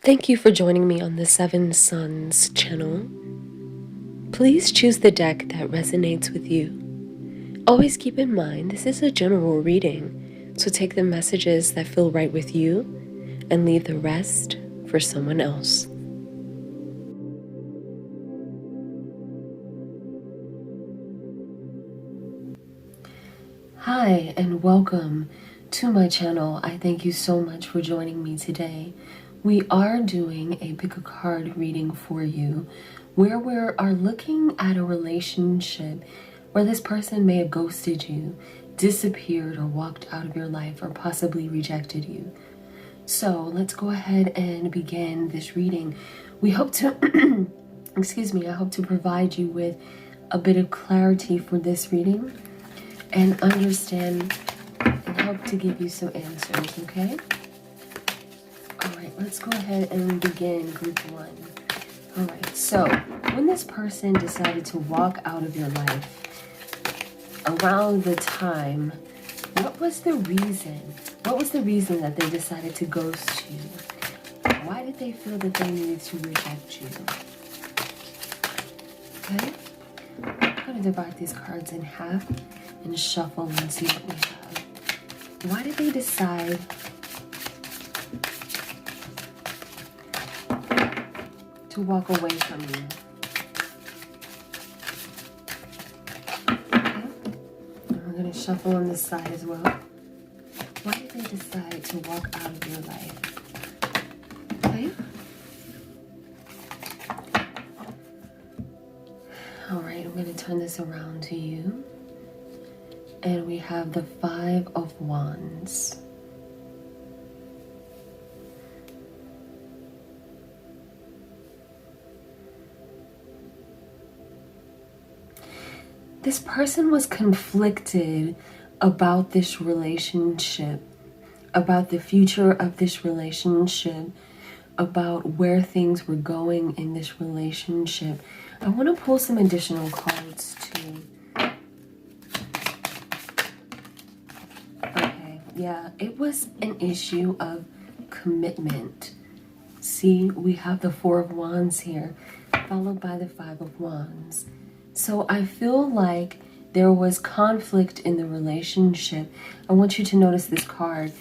Thank you for joining me on the Seven Suns channel. Please choose the deck that resonates with you. Always keep in mind this is a general reading, so take the messages that feel right with you and leave the rest for someone else. Hi and welcome to my channel. I thank you so much for joining me today. We are doing a pick a card reading for you where we are looking at a relationship where this person may have ghosted you, disappeared, or walked out of your life, or possibly rejected you. So let's go ahead and begin this reading. We hope to, I hope to provide you with a bit of clarity for this reading and understand and help to give you some answers, okay? All right, let's go ahead and begin group one. All right, so when this person decided to walk out of your life, around the time, what was the reason? What was the reason that they decided to ghost you? Why did they feel that they needed to reject you? Okay, I'm going to divide these cards in half and shuffle and see what we have. Why did they decide to walk away from you? Okay, and we're going to shuffle on this side as well. Why did they decide to walk out of your life? Okay. All right, I'm going to turn this around to you. And we have the Five of Wands. This person was conflicted about this relationship, about the future of this relationship, about where things were going in this relationship. I want to pull some additional cards too. Yeah, it was an issue of commitment. See, we have the Four of Wands here, followed by the Five of Wands. So I feel like there was conflict in the relationship. I want you to notice this card.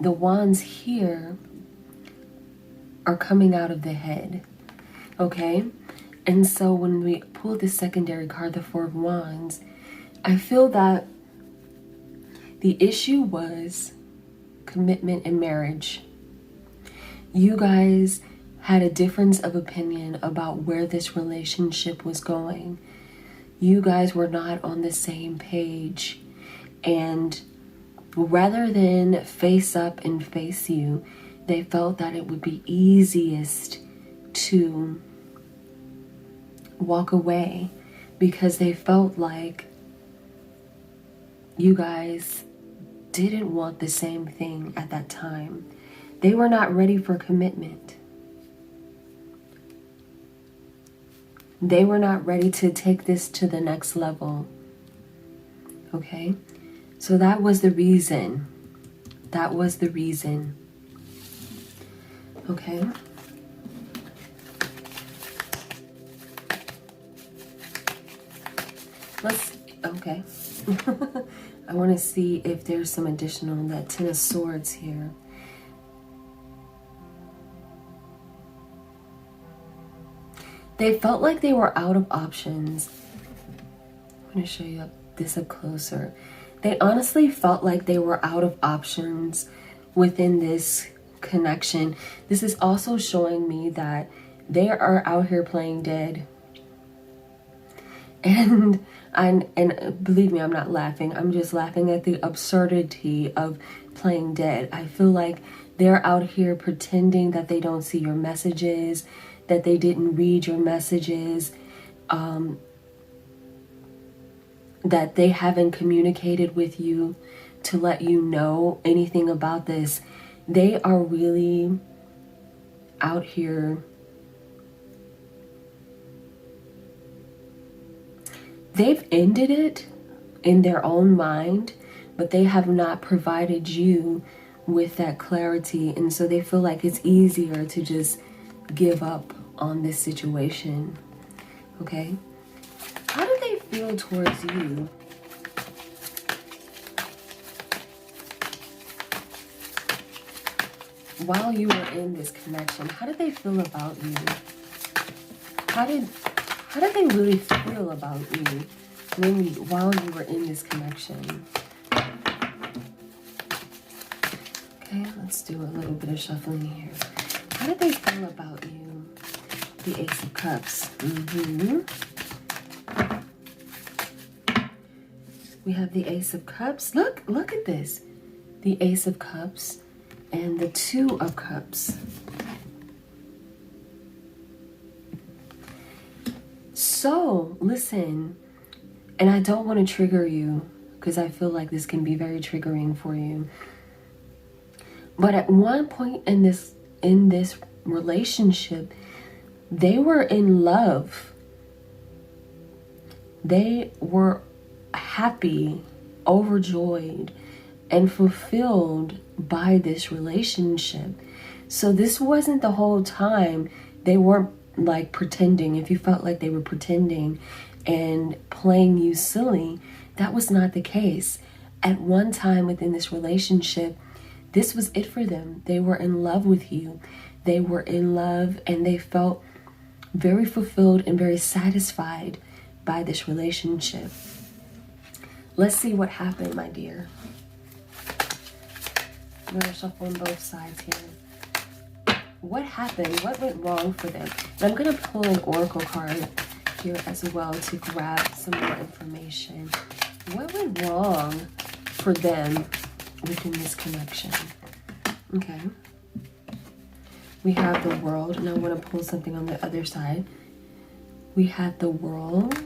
The wands here are coming out of the head, okay? And so when we pull the secondary card, the Four of Wands, I feel that the issue was commitment and marriage. You guys had a difference of opinion about where this relationship was going. You guys were not on the same page. And rather than face up and face you, they felt that it would be easiest to walk away because they felt like you guys didn't want the same thing at that time. They were not ready for commitment. They were not ready to take this to the next level. Okay? So that was the reason. That was the reason. Okay? Okay. I want to see if there's some additional, that Ten of Swords here. They felt like they were out of options. I'm going to show you this up closer. They honestly felt like they were out of options within this connection. This is also showing me that they are out here playing dead. And believe me, I'm not laughing. I'm just laughing at the absurdity of playing dead. I feel like they're out here pretending that they don't see your messages, that they didn't read your messages, that they haven't communicated with you to let you know anything about this. They are really out here. They've ended it in their own mind, but they have not provided you with that clarity, and so they feel like it's easier to just give up on this situation. Okay? How do they feel towards you? While you were in this connection, how did they feel about you? How did they really feel about you while you were in this connection? Okay, let's do a little bit of shuffling here. How did they feel about you? The Ace of Cups. We have the Ace of Cups. Look at this. The Ace of Cups and the Two of Cups. So, listen, and I don't want to trigger you because I feel like this can be very triggering for you. But at one point in this relationship, they were in love. They were happy, overjoyed, and fulfilled by this relationship. So this wasn't the whole time. They weren't like pretending. If you felt like they were pretending and playing you silly, that was not the case. At one time within this relationship, this was it for them. They were in love with you. They were in love and they felt very fulfilled and very satisfied by this relationship. Let's see what happened, my dear. I'm going to shuffle on both sides here. What happened? What went wrong for them? And I'm going to pull an oracle card here as well to grab some more information. What went wrong for them within this connection? Okay. We have the World, and I want to pull something on the other side. We have the World.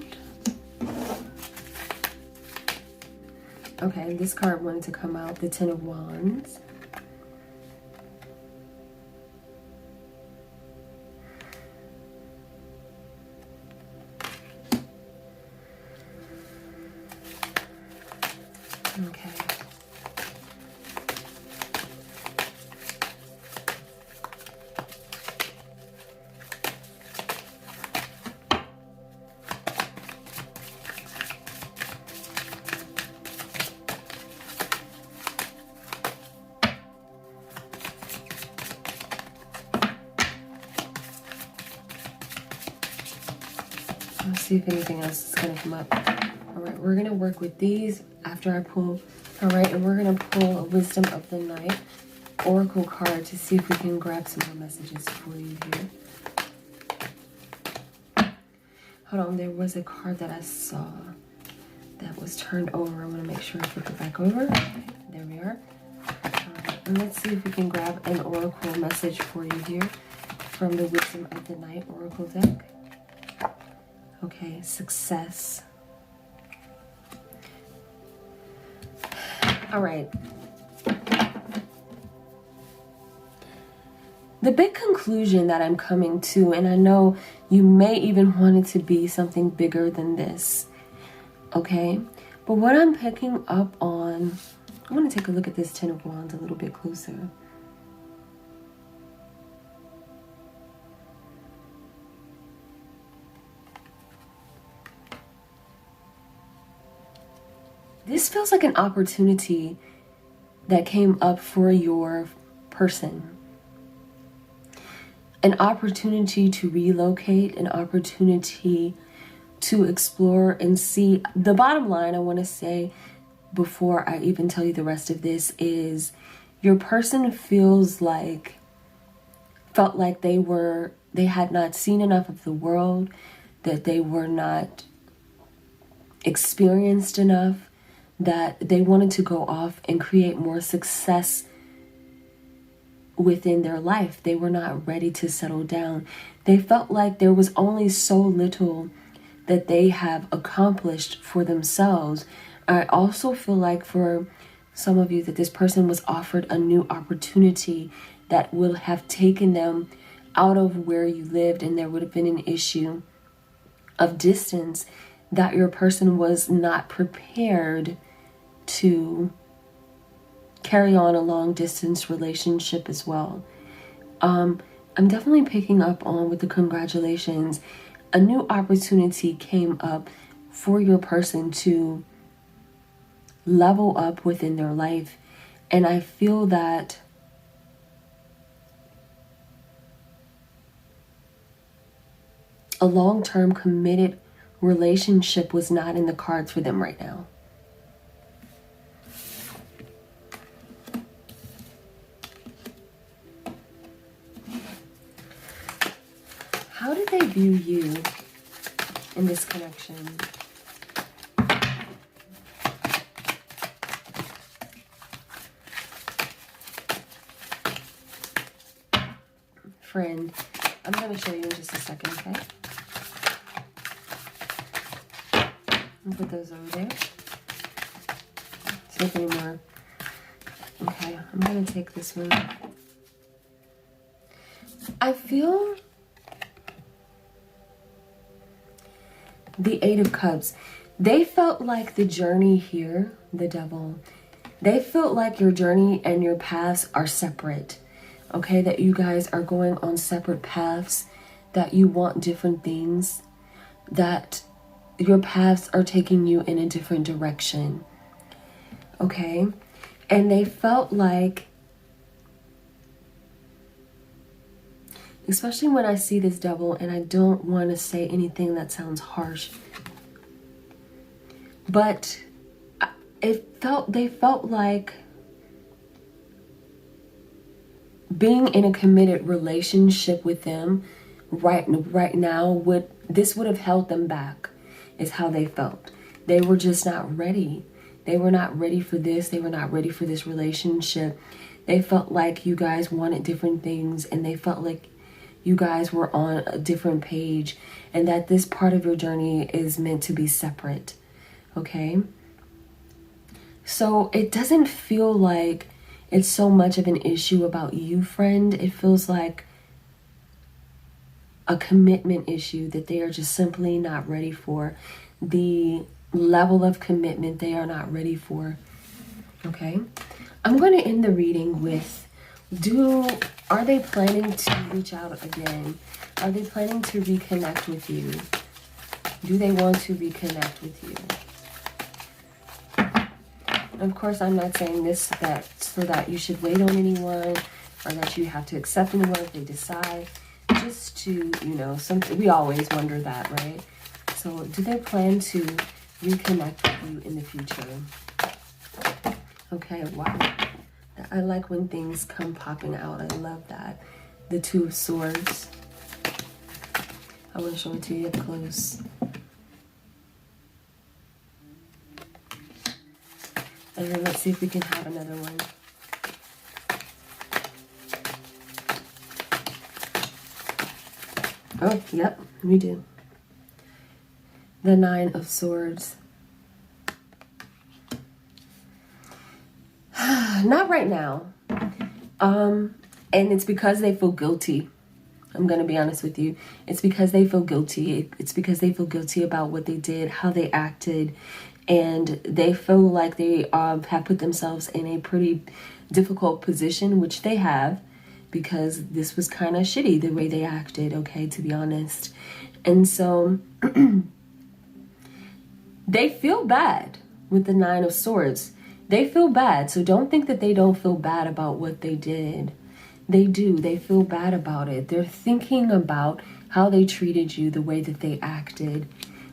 Okay, this card wanted to come out, the Ten of Wands. Okay. Let's see if anything else is going to come up. All right, we're going to work with these after I pull. All right, and we're going to pull a Wisdom of the Night oracle card to see if we can grab some more messages for you here. Hold on, there was a card that I saw that was turned over. I want to make sure I flip it back over. Okay, there we are. All right, and let's see if we can grab an oracle message for you here from the Wisdom of the Night oracle deck. Okay, success. All right. The big conclusion that I'm coming to, and I know you may even want it to be something bigger than this, okay? But what I'm picking up on, I want to take a look at this Ten of Wands a little bit closer. This feels like an opportunity that came up for your person. An opportunity to relocate, an opportunity to explore and see. The bottom line I want to say before I even tell you the rest of this is your person felt like they had not seen enough of the world, that they were not experienced enough, that they wanted to go off and create more success within their life. They were not ready to settle down. They felt like there was only so little that they have accomplished for themselves. I also feel like for some of you that this person was offered a new opportunity that would have taken them out of where you lived, and there would have been an issue of distance that your person was not prepared to carry on a long distance relationship as well. I'm definitely picking up on with the congratulations. A new opportunity came up for your person to level up within their life. And I feel that a long-term committed relationship was not in the cards for them right now. How do they view you in this connection? Friend, I'm going to show you in just a second, okay? I'll put those over there. Take any more. Okay, I'm going to take this one. I feel the Eight of Cups. They felt like the journey here, the Devil, they felt like your journey and your paths are separate. Okay, that you guys are going on separate paths, that you want different things, that your paths are taking you in a different direction. Okay, and they felt like, especially when I see this Devil, and I don't want to say anything that sounds harsh, but they felt like being in a committed relationship with them right now would have held them back, is how they felt. They were just not ready. They were not ready for this. They were not ready for this relationship. They felt like you guys wanted different things, and they felt like you guys were on a different page, and that this part of your journey is meant to be separate. Okay? So it doesn't feel like it's so much of an issue about you, friend. It feels like a commitment issue that they are just simply not ready for. The level of commitment they are not ready for. Okay? I'm going to end the reading with, are they planning to reach out again? Are they planning to reconnect with you? Do they want to reconnect with you? Of course, I'm not saying this so that you should wait on anyone, or that you have to accept anyone if they decide. Just to, something we always wonder that, right? So, do they plan to reconnect with you in the future? Okay, wow. I like when things come popping out. I love that. The Two of Swords. I want to show it to you up close. And then let's see if we can have another one. Oh, yep, we do. The Nine of Swords. Not right now. And it's because they feel guilty. I'm going to be honest with you. It's because they feel guilty. It's because they feel guilty about what they did, how they acted. And they feel like they have put themselves in a pretty difficult position, which they have, because this was kind of shitty the way they acted, okay, to be honest. And so they feel bad with the Nine of Swords. They feel bad. So don't think that they don't feel bad about what they did. They do. They feel bad about it. They're thinking about how they treated you, the way that they acted,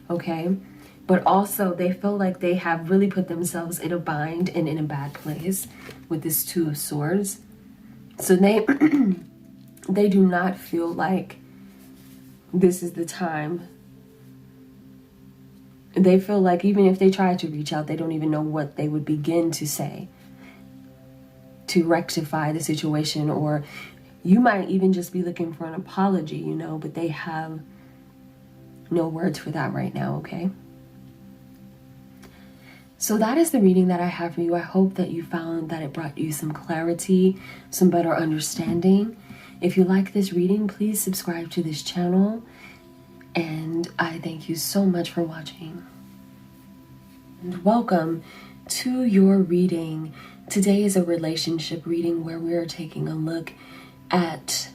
okay? But also they feel like they have really put themselves in a bind and in a bad place with this Two of Swords. So they they do not feel like this is the time. They feel like even if they try to reach out, they don't even know what they would begin to say to rectify the situation. Or you might even just be looking for an apology, but they have no words for that right now, okay? So that is the reading that I have for you. I hope that you found that it brought you some clarity, some better understanding. If you like this reading, please subscribe to this channel. And I thank you so much for watching. And welcome to your reading Today is a relationship reading where we are taking a look at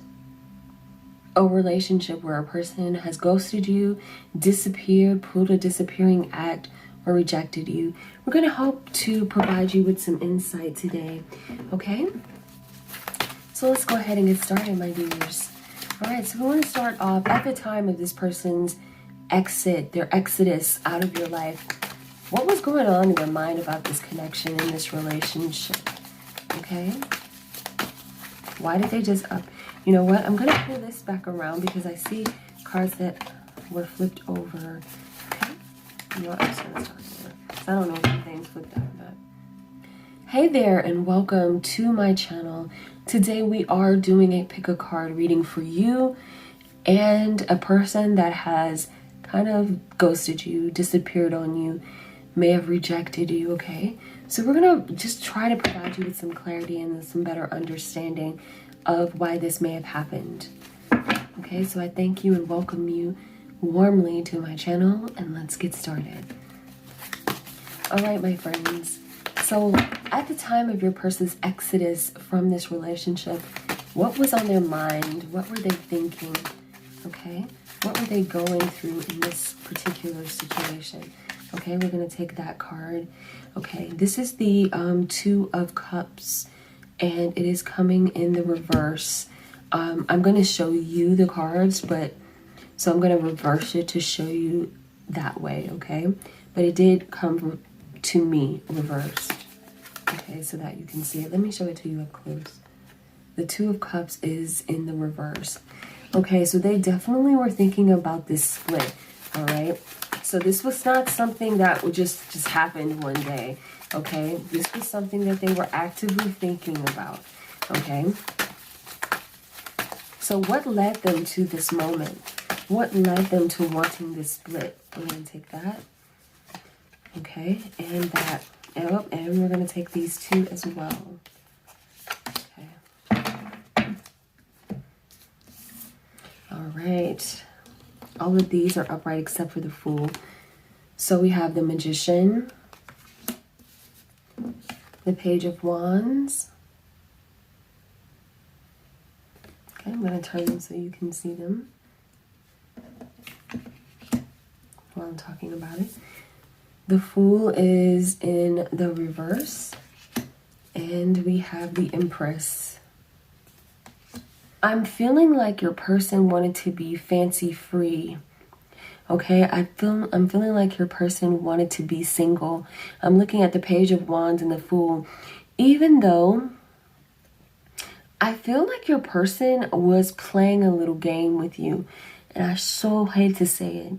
a relationship where a person has ghosted you, disappeared, pulled a disappearing act, or rejected you. We're going to hope to provide you with some insight today, okay? So let's go ahead and get started, my dears. All right, so we want to start off at the time of this person's exit, their exodus out of your life. What was going on in their mind about this connection in this relationship? Okay? Why did they just up? You know what? I'm going to pull this back around because I see cards that were flipped over. Okay? You know what? I'm just going to start over. I don't know if anything's flipped out or not. Hey there, and welcome to my channel. Today we are doing a pick a card reading for you and a person that has kind of ghosted you, disappeared on you, may have rejected you, okay? So we're gonna just try to provide you with some clarity and some better understanding of why this may have happened. Okay, so I thank you and welcome you warmly to my channel, and let's get started. All right, my friends. So at the time of your person's exodus from this relationship, what was on their mind? What were they thinking? Okay, what were they going through in this particular situation? Okay, we're going to take that card. Okay, this is the Two of Cups, and it is coming in the reverse. I'm going to show you the cards, so I'm going to reverse it to show you that way, okay? But it did come to me reversed, okay, so that you can see it. Let me show it to you up close. The Two of Cups is in the reverse. Okay, so they definitely were thinking about this split, all right? So this was not something that would just happened one day, okay? This was something that they were actively thinking about, okay? So what led them to this moment? What led them to wanting this split? We're going to take that, okay? And that, and we're going to take these two as well. Okay. All right. All of these are upright except for the Fool. So we have the Magician, the Page of Wands. Okay, I'm going to turn them so you can see them while I'm talking about it. The Fool is in the reverse, and we have the Empress. I'm feeling like your person wanted to be fancy free. Okay, I'm feeling like your person wanted to be single. I'm looking at the Page of Wands and the Fool. Even though I feel like your person was playing a little game with you. And I so hate to say it,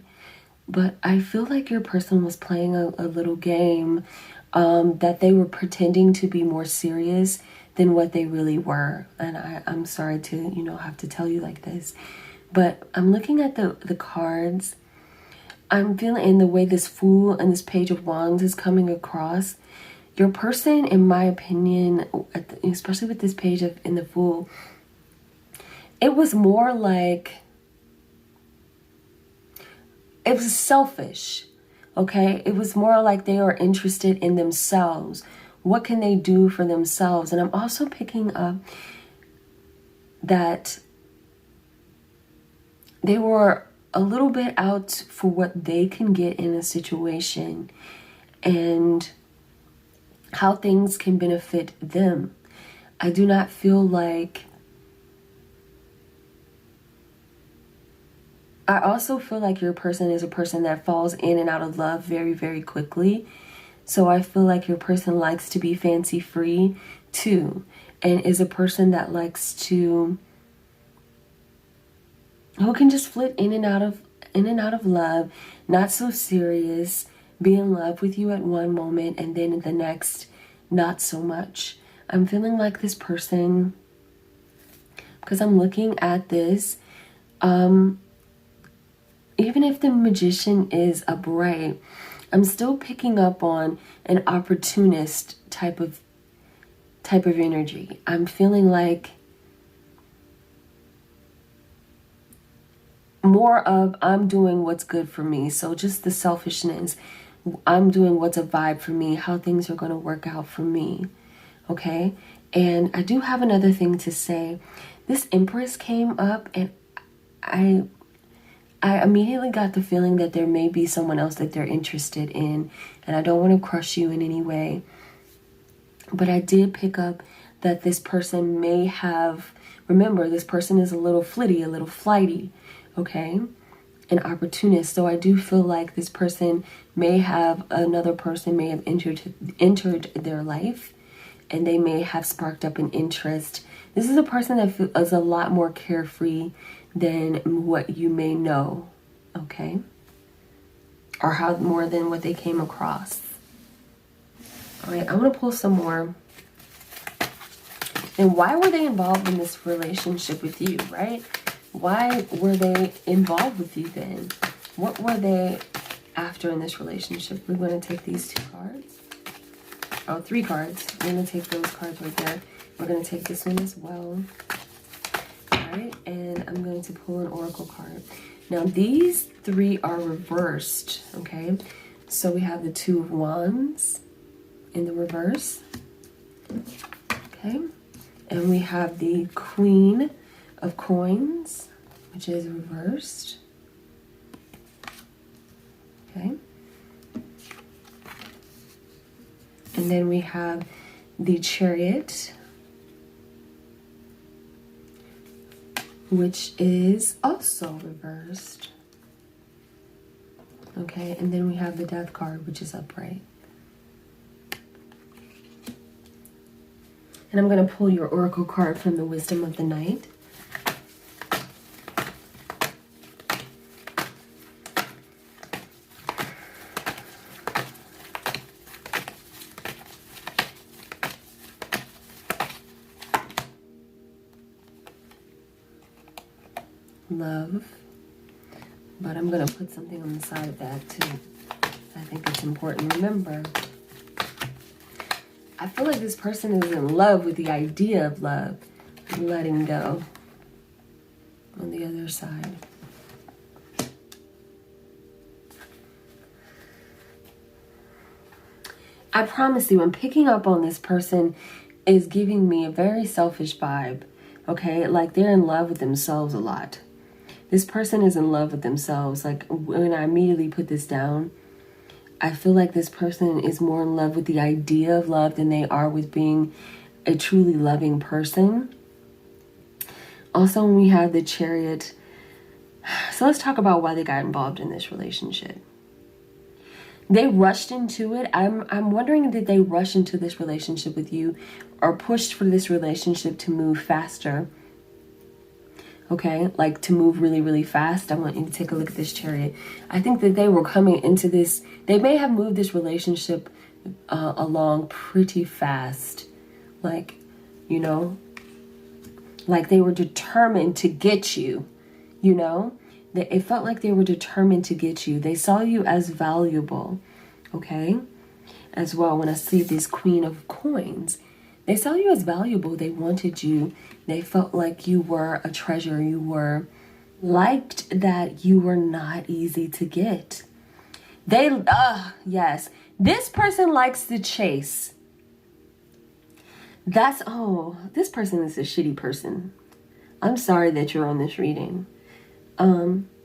but I feel like your person was playing a little game, that they were pretending to be more serious than what they really were. And I'm sorry to, have to tell you like this, but I'm looking at the cards. I'm feeling in the way this Fool and this Page of Wands is coming across. Your person, in my opinion, especially with this Page in the Fool, it was more like, it was selfish, okay? It was more like they are interested in themselves. What can they do for themselves? And I'm also picking up that they were a little bit out for what they can get in a situation and how things can benefit them. I do not feel like... I also feel like your person is a person that falls in and out of love very, very quickly. So I feel like your person likes to be fancy free too, and is a person that likes to... who can just flip in and out of love, not so serious, be in love with you at one moment and then at the next not so much. I'm feeling like this person, because I'm looking at this, even if the Magician is upright, I'm still picking up on an opportunist type of energy. I'm feeling like more of I'm doing what's good for me. So just the selfishness. I'm doing what's a vibe for me, how things are going to work out for me. okay? And I do have another thing to say. This Empress came up, and I immediately got the feeling that there may be someone else that they're interested in, and I don't want to crush you in any way. But I did pick up that this person may have, remember, this person is a little flitty, a little flighty, okay? An opportunist. So I do feel like this person may have, another person may have entered their life, and they may have sparked up an interest. This is a person that is a lot more carefree than what you may know, okay? Or how more than what they came across. All right, I'm going to pull some more. And why were they involved in this relationship with you, right? Why were they involved with you then? What were they after in this relationship? We're going to take these 2 cards. Oh, 3 cards. We're going to take those cards right there. We're going to take this one as well. All right, and I'm going to pull an oracle card. Now, these 3 are reversed, okay? So we have the 2 of Wands in the reverse, okay? And we have the Queen of Coins, which is reversed, okay? And then we have the Chariot, which is also reversed, okay? And then we have the Death card, which is upright. And I'm going to pull your oracle card from the Wisdom of the Night. Love. But I'm going to put something on the side of that too. I think it's important. Remember, I feel like this person is in love with the idea of love, letting go on the other side. I promise you, I'm picking up on this person is giving me a very selfish vibe, okay? Like they're in love with themselves a lot. This person is in love with themselves. Like when I immediately put this down, I feel like this person is more in love with the idea of love than they are with being a truly loving person. Also, when we have the Chariot, so let's talk about why they got involved in this relationship. They rushed into it. I'm wondering, did they rush into this relationship with you or pushed for this relationship to move faster? Okay, like to move really, really fast. I want you to take a look at this Chariot. I think that they were coming into this, they may have moved this relationship along pretty fast. Like, you know, like they were determined to get you, you know? It felt like they were determined to get you. They saw you as valuable, okay? As well, when I see this Queen of Coins, they saw you as valuable. They wanted you. They felt like you were a treasure. You were liked, that you were not easy to get. Yes. This person likes the chase. This person is a shitty person. I'm sorry that you're on this reading.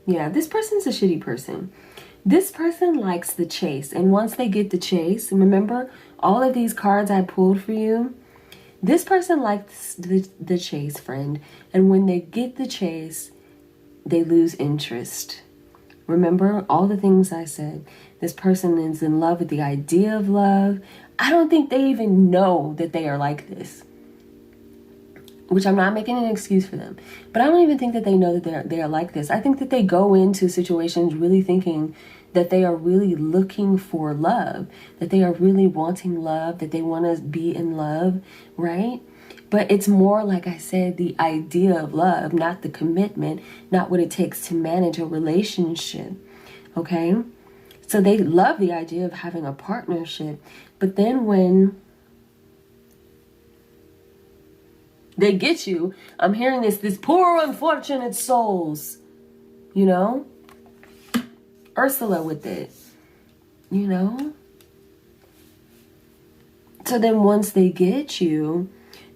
Yeah, this person's a shitty person. This person likes the chase. And once they get the chase, remember all of these cards I pulled for you? This person likes the chase, friend. And when they get the chase, they lose interest. Remember all the things I said. This person is in love with the idea of love. I don't think they even know that they are like this. Which I'm not making an excuse for them. But I don't even think that they know that they're like this. I think that they go into situations really thinking that they are really looking for love, that they are really wanting love, that they want to be in love, right? But it's more, like I said, the idea of love, not the commitment, not what it takes to manage a relationship, okay? So they love the idea of having a partnership. But then when they get you, I'm hearing this poor unfortunate souls, you know? Ursula with it, you know? So then once they get you,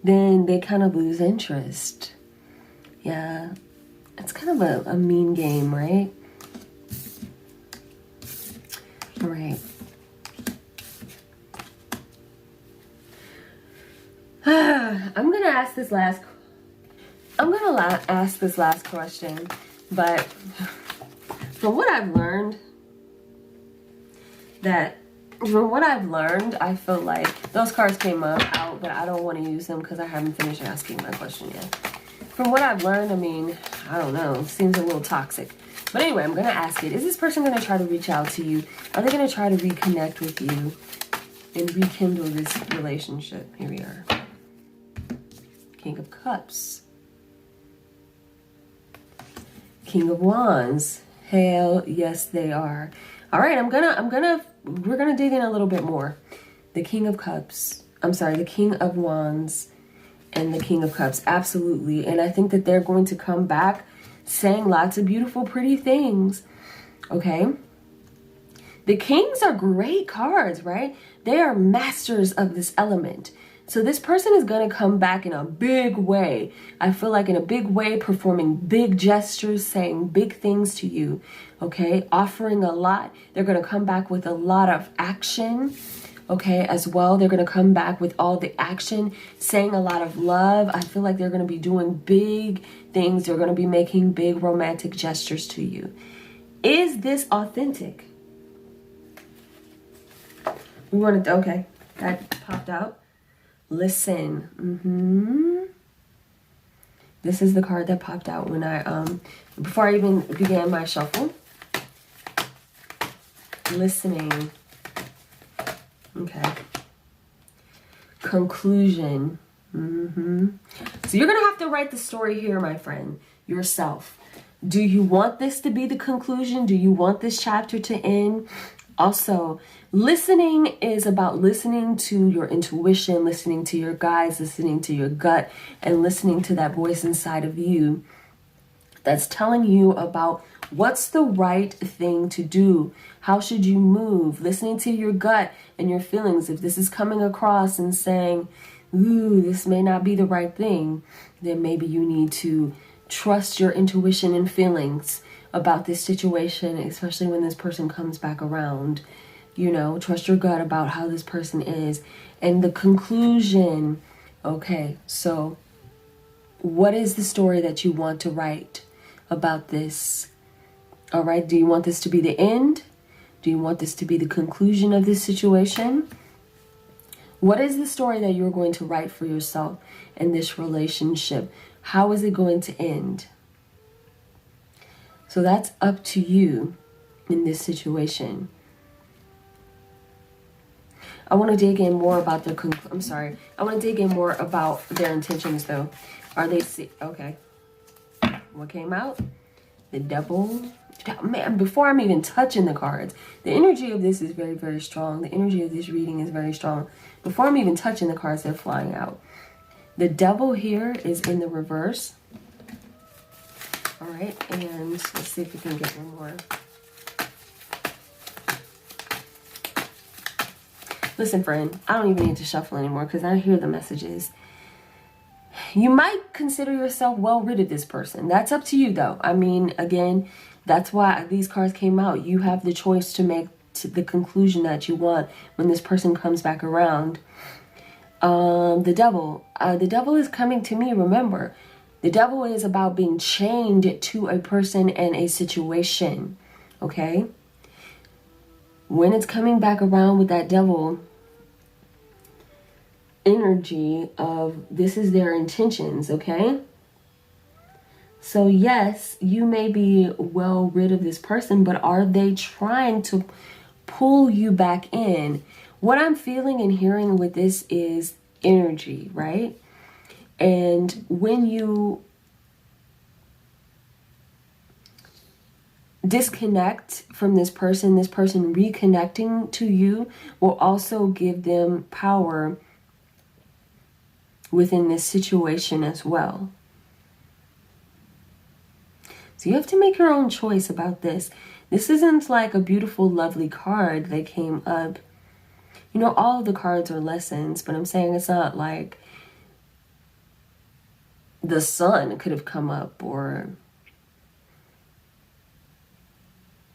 then they kind of lose interest. Yeah, it's kind of a mean game, right? All right. I'm gonna ask this last question, but from what I've learned, I feel like those cards came out, but I don't want to use them because I haven't finished asking my question yet. From what I've learned, I mean, I don't know, seems a little toxic. But anyway, I'm gonna ask it, is this person gonna try to reach out to you? Are they gonna try to reconnect with you and rekindle this relationship? Here we are. King of Cups. King of Wands. Hell yes, they are. All right, we're gonna dig in a little bit more. The King of Cups. I'm sorry, the King of Wands and the King of Cups. Absolutely. And I think that they're going to come back saying lots of beautiful, pretty things. Okay. The Kings are great cards, right? They are masters of this element. So this person is going to come back in a big way. I feel like in a big way, performing big gestures, saying big things to you, okay? Offering a lot. They're going to come back with a lot of action, okay, as well. They're going to come back with all the action, saying a lot of love. I feel like they're going to be doing big things. They're going to be making big romantic gestures to you. Is this authentic? We wanted to, okay, that popped out. Listen. This is the card that popped out when I before I even began my shuffle. Listening. Okay. Conclusion. So you're gonna have to write the story here, my friend, yourself. Do you want this to be the conclusion? Do you want this chapter to end? Also, listening is about listening to your intuition, listening to your guides, listening to your gut, and listening to that voice inside of you that's telling you about what's the right thing to do. How should you move? Listening to your gut and your feelings. If this is coming across and saying, ooh, this may not be the right thing, then maybe you need to trust your intuition and feelings about this situation, especially when this person comes back around. You know, trust your gut about how this person is. And the conclusion, okay, so what is the story that you want to write about this? All right, do you want this to be the end? Do you want this to be the conclusion of this situation? What is the story that you're going to write for yourself in this relationship? How is it going to end? So that's up to you in this situation. I want to dig in more about their I want to dig in more about their intentions though. Are they okay. What came out? The Devil. Man, before I'm even touching the cards, the energy of this is very, very strong. The energy of this reading is very strong. Before I'm even touching the cards, they're flying out. The Devil here is in the reverse. All right, and let's see if we can get one more. Listen, friend, I don't even need to shuffle anymore because I hear the messages. You might consider yourself well rid of this person. That's up to you, though. I mean, again, that's why these cards came out. You have the choice to make the conclusion that you want when this person comes back around. The Devil. The Devil is coming to me, remember. The Devil is about being chained to a person and a situation, okay? When it's coming back around with that Devil energy of this is their intentions, okay? So yes, you may be well rid of this person, but are they trying to pull you back in? What I'm feeling and hearing with this is energy, right? And when you disconnect from this person reconnecting to you will also give them power within this situation as well. So you have to make your own choice about this. This isn't like a beautiful, lovely card that came up. You know, all of the cards are lessons, but I'm saying it's not like the sun could have come up, or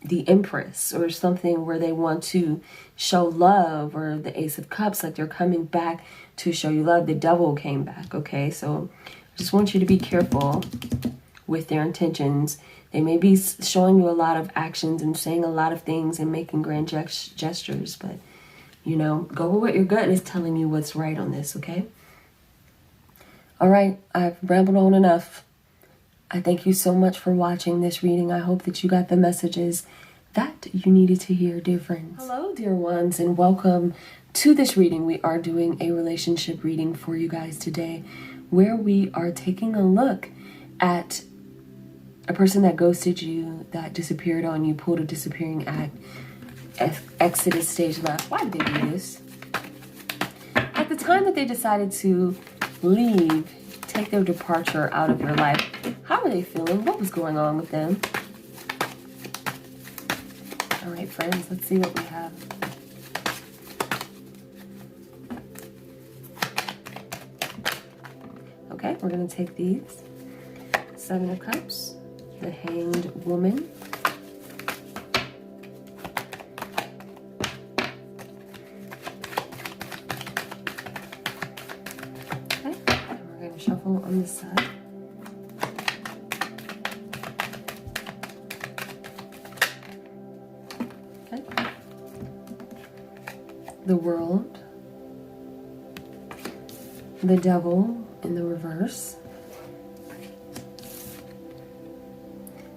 the Empress, or something where they want to show love, or the Ace of Cups, like they're coming back to show you love. The Devil came back, okay? So I just want you to be careful with their intentions. They may be showing you a lot of actions and saying a lot of things and making grand gestures, but, you know, go with what your gut is telling you what's right on this, okay? All right, I've rambled on enough. I thank you so much for watching this reading. I hope that you got the messages that you needed to hear, dear friends. Hello, dear ones, and welcome to this reading. We are doing a relationship reading for you guys today, where we are taking a look at a person that ghosted you, that disappeared on you, pulled a disappearing act, exited stage left. Why did they do this? At the time that they decided to leave, take their departure out of your life, how were they feeling? What was going on with them? All right, friends, let's see what we have. Okay, we're going to take these. Seven of Cups, the Hanged Woman, okay, and we're going to shuffle on this side. Okay, the World, the Devil in the reverse,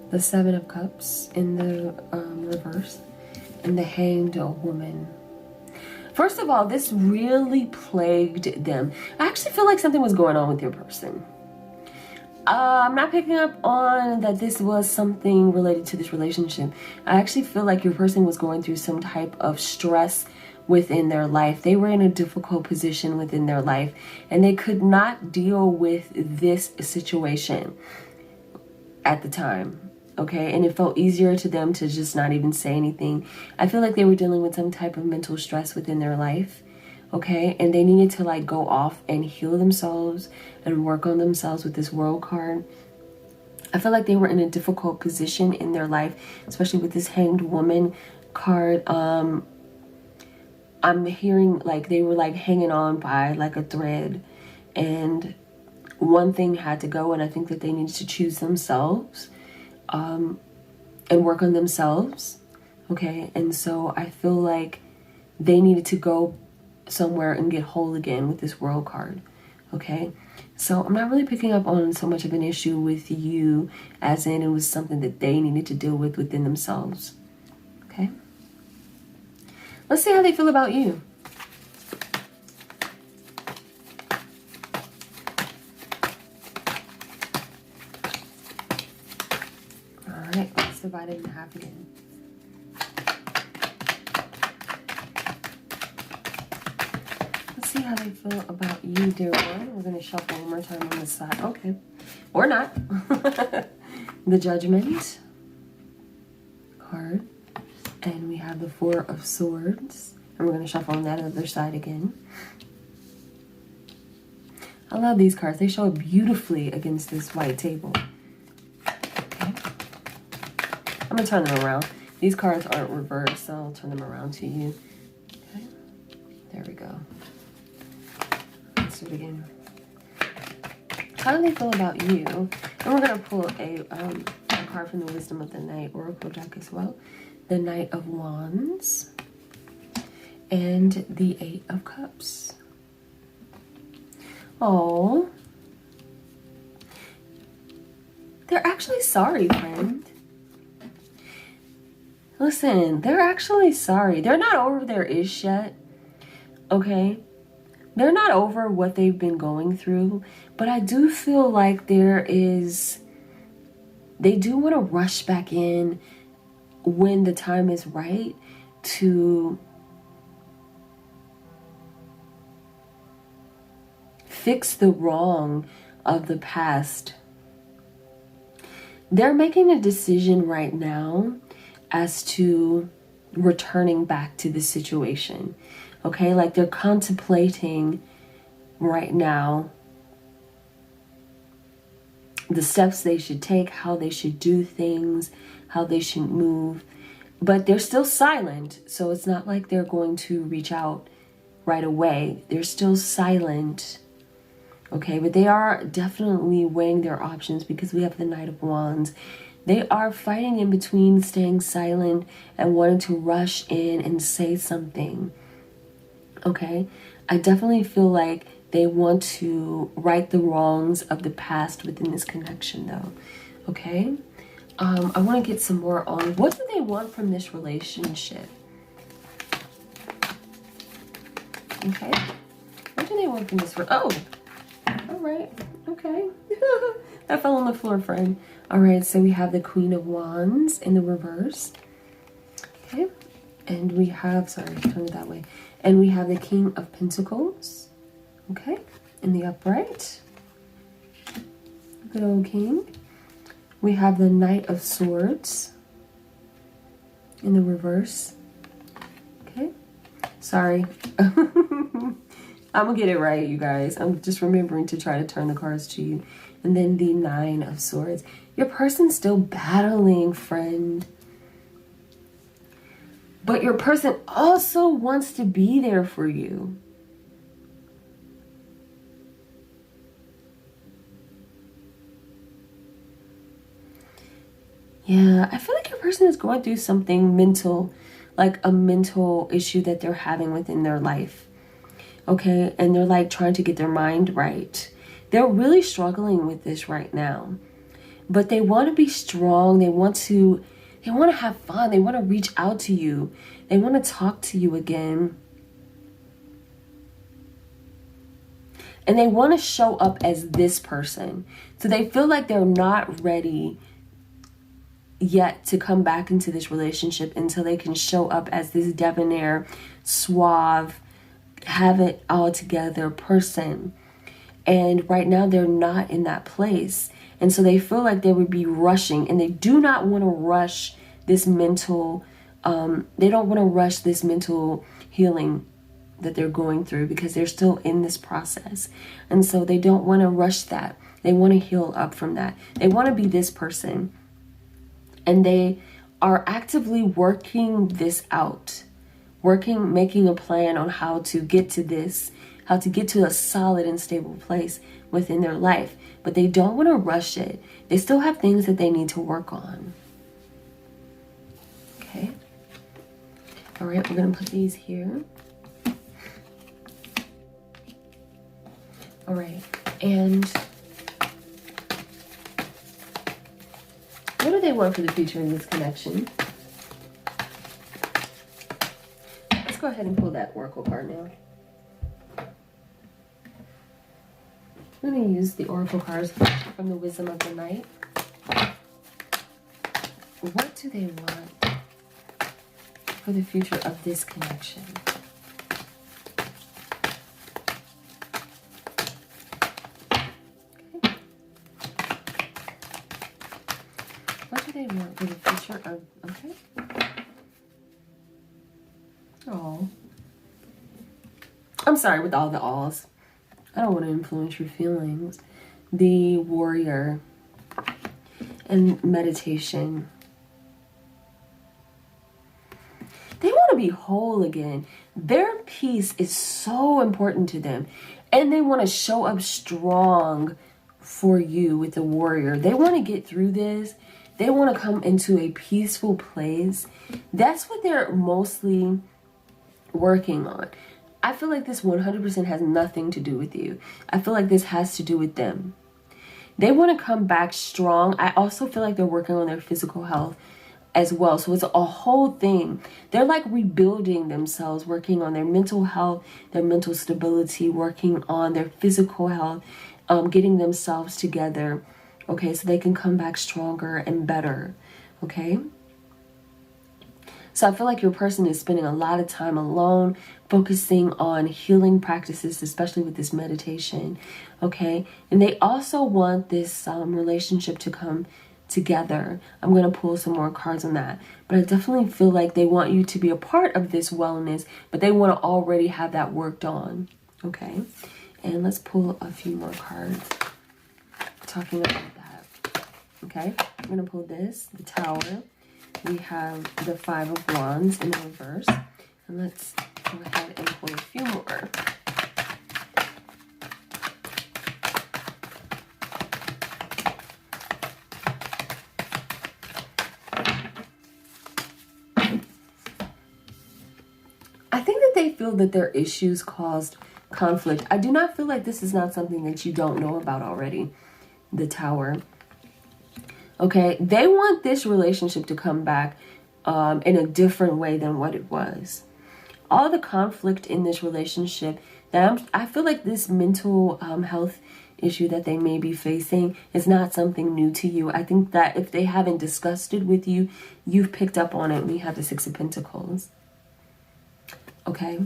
the Seven of Cups in the reverse, and the Hanged Woman. First of all, this really plagued them. I actually feel like something was going on with your person. I'm not picking up on that this was something related to this relationship. I actually feel like your person was going through some type of stress within their life. They were in a difficult position within their life, and they could not deal with this situation at the time. Okay, and it felt easier to them to just not even say anything. I feel like they were dealing with some type of mental stress within their life, okay? And they needed to like go off and heal themselves and work on themselves with this World card. I feel like they were in a difficult position in their life, especially with this Hanged Woman card. I'm hearing like they were like hanging on by like a thread, and one thing had to go, and I think that they needed to choose themselves and work on themselves, okay? And so I feel like they needed to go somewhere and get whole again with this World card, okay? So I'm not really picking up on so much of an issue with you, as in it was something that they needed to deal with within themselves, okay? Let's see how they feel about you. Alright, let's divide it in half again. Let's see how they feel about you, dear one. We're going to shuffle one more time on this side. Okay. Or not. The Judgment card. And we have the Four of Swords. And we're going to shuffle on that other side again. I love these cards. They show up beautifully against this white table. Okay. I'm going to turn them around. These cards aren't reversed, so I'll turn them around to you. Okay. There we go. Let's do it again. How do they feel about you? And we're going to pull a card from the Wisdom of the Night Oracle deck as well. The Knight of Wands and the Eight of Cups. Oh, they're actually sorry, friend. Listen, they're actually sorry. They're not over their ish yet, okay? They're not over what they've been going through, but I do feel like they do want to rush back in when the time is right to fix the wrong of the past. They're making a decision right now as to returning back to the situation. Okay, like they're contemplating right now the steps they should take, how they should do things, how they should move. But they're still silent, so it's not like they're going to reach out right away. They're still silent. Okay, but they are definitely weighing their options because we have the Knight of Wands. They are fighting in between staying silent and wanting to rush in and say something. Okay, I definitely feel like they want to right the wrongs of the past within this connection though. Okay, I want to get some more on what do they want from this relationship. Okay, what do they want from this? Oh, all right, okay. That fell on the floor, friend. All right, so we have the Queen of Wands in the reverse. Okay, and we have, sorry, turn it that way. And we have the King of Pentacles, okay, in the upright. Good old King. We have the Knight of Swords in the reverse. Okay, sorry. I'm gonna get it right, you guys. I'm just remembering to try to turn the cards to you. And then the Nine of Swords. Your person's still battling, friend. But your person also wants to be there for you. Yeah, I feel like your person is going through something mental, like a mental issue that they're having within their life. Okay, and they're like trying to get their mind right. They're really struggling with this right now. But they want to be strong. They want to have fun. They want to reach out to you. They want to talk to you again. And they want to show up as this person. So they feel like they're not ready yet to come back into this relationship until they can show up as this debonair, suave, have it all together person. And right now they're not in that place. And so they feel like they would be rushing, and they do not want to rush this mental, they don't want to rush this mental healing that they're going through because they're still in this process. And so they don't want to rush that. They want to heal up from that. They want to be this person. And they are actively working this out, making a plan on how to get to this, how to get to a solid and stable place within their life. But they don't want to rush it. They still have things that they need to work on. Okay. All right, we're going to put these here. All right, and what do they want for the future in this connection? Let's go ahead and pull that Oracle card now. I'm going to use the Oracle cards from the Wisdom of the Night. What do they want for the future of this connection? Okay. What do they want for the future of... Okay. Oh. I'm sorry with all the alls. I don't want to influence your feelings. The Warrior and meditation. They want to be whole again. Their peace is so important to them. And they want to show up strong for you with the Warrior. They want to get through this. They want to come into a peaceful place. That's what they're mostly working on. I feel like this 100% has nothing to do with you. I feel like this has to do with them. They want to come back strong. I also feel like they're working on their physical health as well. So it's a whole thing. They're like rebuilding themselves, working on their mental health, their mental stability, working on their physical health, getting themselves together. Okay, so they can come back stronger and better. Okay. So I feel like your person is spending a lot of time alone, focusing on healing practices, especially with this meditation, okay? And they also want this relationship to come together. I'm going to pull some more cards on that. But I definitely feel like they want you to be a part of this wellness, but they want to already have that worked on. Okay? And let's pull a few more cards talking about that. Okay? I'm going to pull this, the Tower. We have the Five of Wands in reverse. And let's go ahead and pull a few more. I think that they feel that their issues caused conflict. I do not feel like this is not something that you don't know about already. The Tower. Okay, they want this relationship to come back in a different way than what it was. All the conflict in this relationship, I feel like this mental health issue that they may be facing is not something new to you. I think that if they haven't discussed it with you, you've picked up on it. We have the Six of Pentacles. Okay,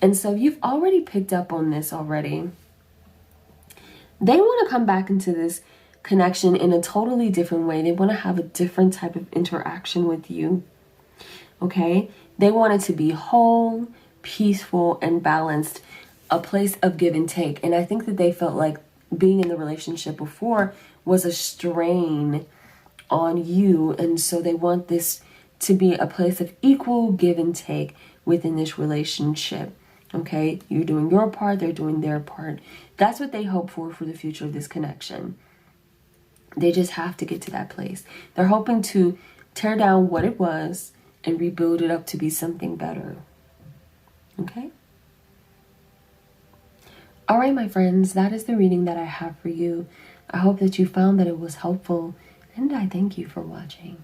and so you've already picked up on this already. They want to come back into this connection in a totally different way. They want to have a different type of interaction with you. Okay, they want it to be whole, peaceful, and balanced, a place of give and take. And I think that they felt like being in the relationship before was a strain on you, and so they want this to be a place of equal give and take within this relationship. Okay, you're doing your part, they're doing their part. That's what they hope for the future of this connection. They just have to get to that place. They're hoping to tear down what it was and rebuild it up to be something better. Okay? All right, my friends, that is the reading that I have for you. I hope that you found that it was helpful, and I thank you for watching.